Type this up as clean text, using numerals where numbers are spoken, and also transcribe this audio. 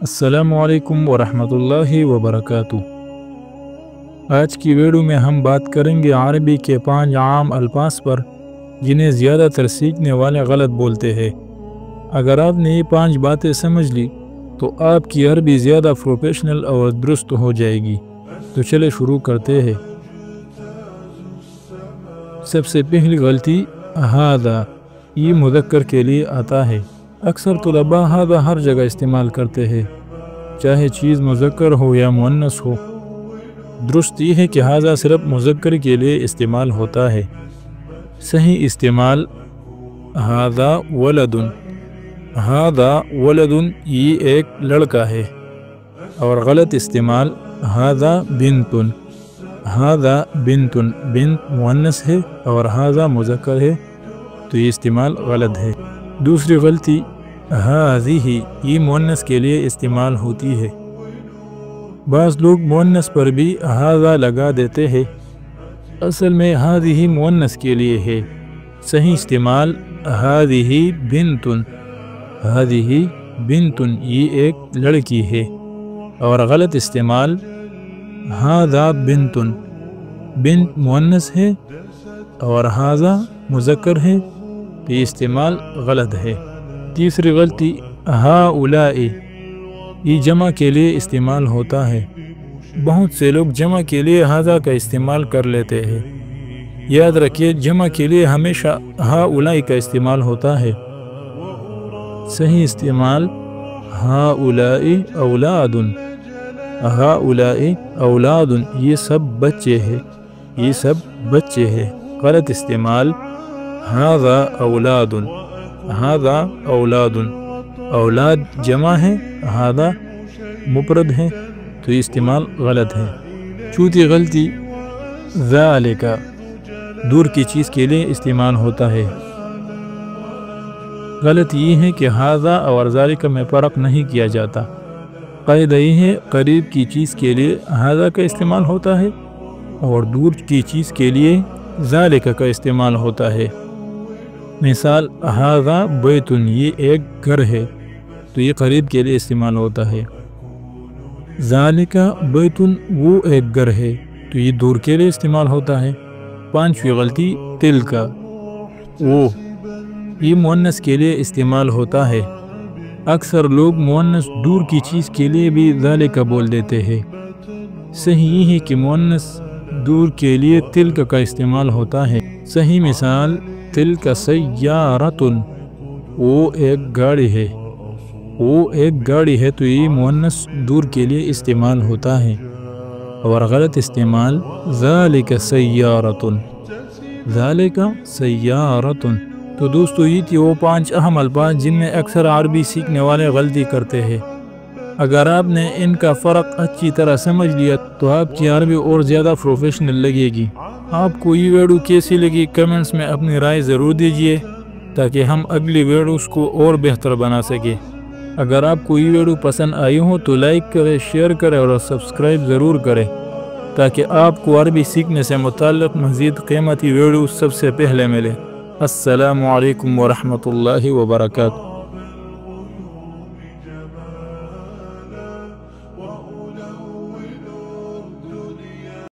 السلام علیکم ورحمۃ اللہ وبرکاتہ۔ آج کی ویڈیو میں ہم بات کریں گے عربی کے 5 عام الفاظ پر جنہیں زیادہ تر سیکھنے والے غلط بولتے ہیں۔ اگر آپ نے یہ 5 باتیں سمجھ لی تو آپ کی عربی زیادہ پروفیشنل اور درست ہو جائے گی۔ تو چلے شروع کرتے ہیں۔ سب سے پہلی غلطی ھذا، یہ مذکر کے لیے آتا ہے۔ اکثر طلباء ھذا ہر جگہ استعمال کرتے ہیں، چاہے چیز مذکر ہو یا مؤنث ہو۔ درست یہ ہے کہ ھذا صرف مذکر کے لیے استعمال ہوتا ہے۔ صحیح استعمال ھذا ولد، ھذا ولد یہ ایک لڑکا ہے۔ اور غلط استعمال ھذا بنت، ھذا بنت، بنت مؤنث ہے اور ھذا مذکر ہے تو یہ استعمال غلط ہے۔ دوسری غلطی ھذہ، یہ مؤنث کے لیے استعمال ہوتی ہے۔ بعض لوگ مؤنث پر بھی ھذا لگا دیتے ہیں، اصل میں ھذہ مؤنث کے لیے ہے۔ صحیح استعمال ھذہ بنت، ھذہ بنت یہ ایک لڑکی ہے۔ اور غلط استعمال ھذا بنت، بنت مؤنث ہے اور ھذا مذکر ہے تو یہ استعمال غلط ہے۔ تیسری غلطی ہؤلاء، یہ جمع کے لیے استعمال ہوتا ہے۔ بہت سے لوگ جمع کے لیے ھذا کا استعمال کر لیتے ہیں۔ یاد رکھیے جمع کے لیے ہمیشہ ہؤلاء کا استعمال ہوتا ہے۔ صحیح استعمال ہؤلاء اولاد، ہؤلاء اولاد یہ سب بچے ہیں، یہ سب بچے ہیں۔ غلط استعمال ھذا اولاد، ھذا اولاد، اولاد جمع ہے، ھذا مفرد ہے تو یہ استعمال غلط ہے۔ چوتھی غلطی ذالک، دور کی چیز کے لیے استعمال ہوتا ہے۔ غلط یہ ہے کہ ھذا اور ذالک میں فرق نہیں کیا جاتا۔ قاعدہ یہ ہے قریب کی چیز کے لیے ھذا کا استعمال ہوتا ہے اور دور کی چیز کے لیے ذالک کا استعمال ہوتا ہے۔ مثال ھذا بیت، یہ ایک گھر ہے تو یہ قریب کے لیے استعمال ہوتا ہے۔ ذالک بیت وہ ایک گھر ہے تو یہ دور کے لیے استعمال ہوتا ہے۔ پانچویں غلطی تلک، وہ یہ مؤنث کے لیے استعمال ہوتا ہے۔ اکثر لوگ مؤنث دور کی چیز کے لیے بھی ذالک بول دیتے ہیں۔ صحیح یہ ہے کہ مؤنث دور کے لیے تلک کا استعمال ہوتا ہے۔ صحیح مثال تلک سیارۃ، وہ ایک گاڑی ہے، وہ ایک گاڑی ہے تو یہ مؤنث دور کے لیے استعمال ہوتا ہے۔ اور غلط استعمال ذالک سیارۃ، ذالک سیارۃ۔ تو دوستو یہ تھی وہ 5 اہم الفاظ جن میں اکثر عربی سیکھنے والے غلطی کرتے ہیں۔ اگر آپ نے ان کا فرق اچھی طرح سمجھ لیا تو آپ کی عربی اور زیادہ پروفیشنل لگے گی۔ آپ کو یہ ویڈیو کیسی لگی کمنٹس میں اپنی رائے ضرور دیجیے تاکہ ہم اگلی ویڈیوز کو اور بہتر بنا سکیں۔ اگر آپ کو یہ ویڈیو پسند آئی ہو تو لائک کریں، شیئر کریں اور سبسکرائب ضرور کریں تاکہ آپ کو عربی سیکھنے سے متعلق مزید قیمتی ویڈیوز سب سے پہلے ملے۔ السلام علیکم ورحمۃ اللہ وبرکاتہ۔